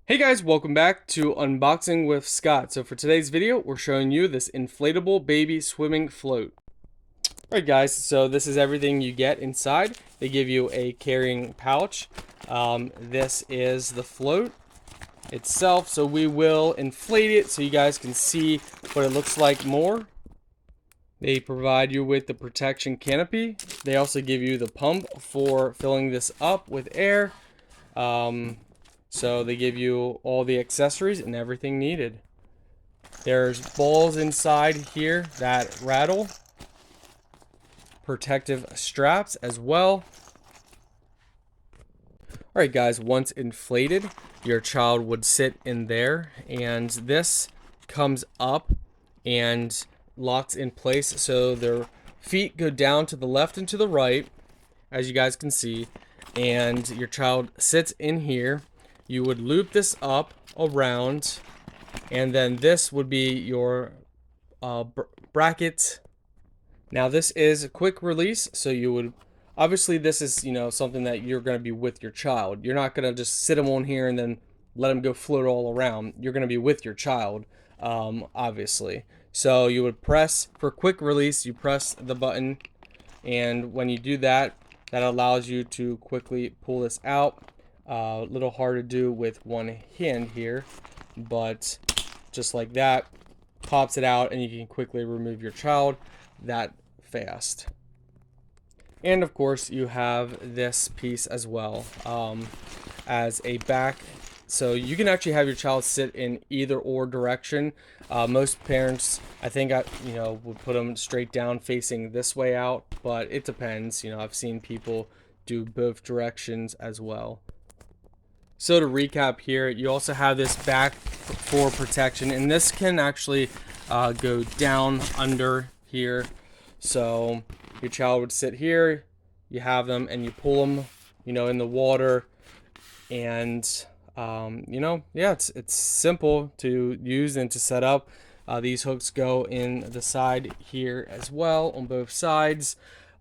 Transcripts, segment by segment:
Hey guys, welcome back to Unboxing with Scott. So for today's video, we're showing you this inflatable baby swimming float. Alright guys, so this is everything you get inside. They give you a carrying pouch. This is the float itself, so we will inflate it so you guys can see what it looks like more. They provide you with the protection canopy. They also give you the pump for filling this up with air. So they give you all the accessories and everything needed. There's balls inside here that rattle. Protective straps as well. Alright guys, once inflated, your child would sit in there, and this comes up and locks in place so their feet go down to the left and to the right, as you guys can see, and your child sits in here. You would loop this up around, and then this would be your bracket. Now this is a quick release, so you would obviously this is something that you're going to be with your child. You're not going to just sit them on here and then let them go float all around. You're going to be with your child, obviously. So you would press for quick release. You press the button, and when you do that, that allows you to quickly pull this out. A little hard to do with one hand here, but just like that, pops it out, and you can quickly remove your child that fast. And of course, you have this piece as well, as a back, so you can actually have your child sit in either or direction. Most parents, I think, would put them straight down facing this way out, but it depends. I've seen people do both directions as well. So to recap here, you also have this back for protection, and this can actually go down under here. So your child would sit here, you have them, and you pull them, in the water, and yeah, it's simple to use and to set up. These hooks go in the side here as well on both sides.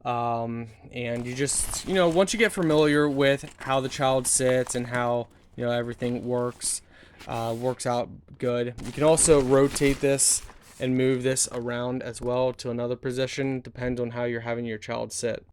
And you just, once you get familiar with how the child sits and how, everything works out good. You can also rotate this and move this around as well to another position, depends on how you're having your child sit.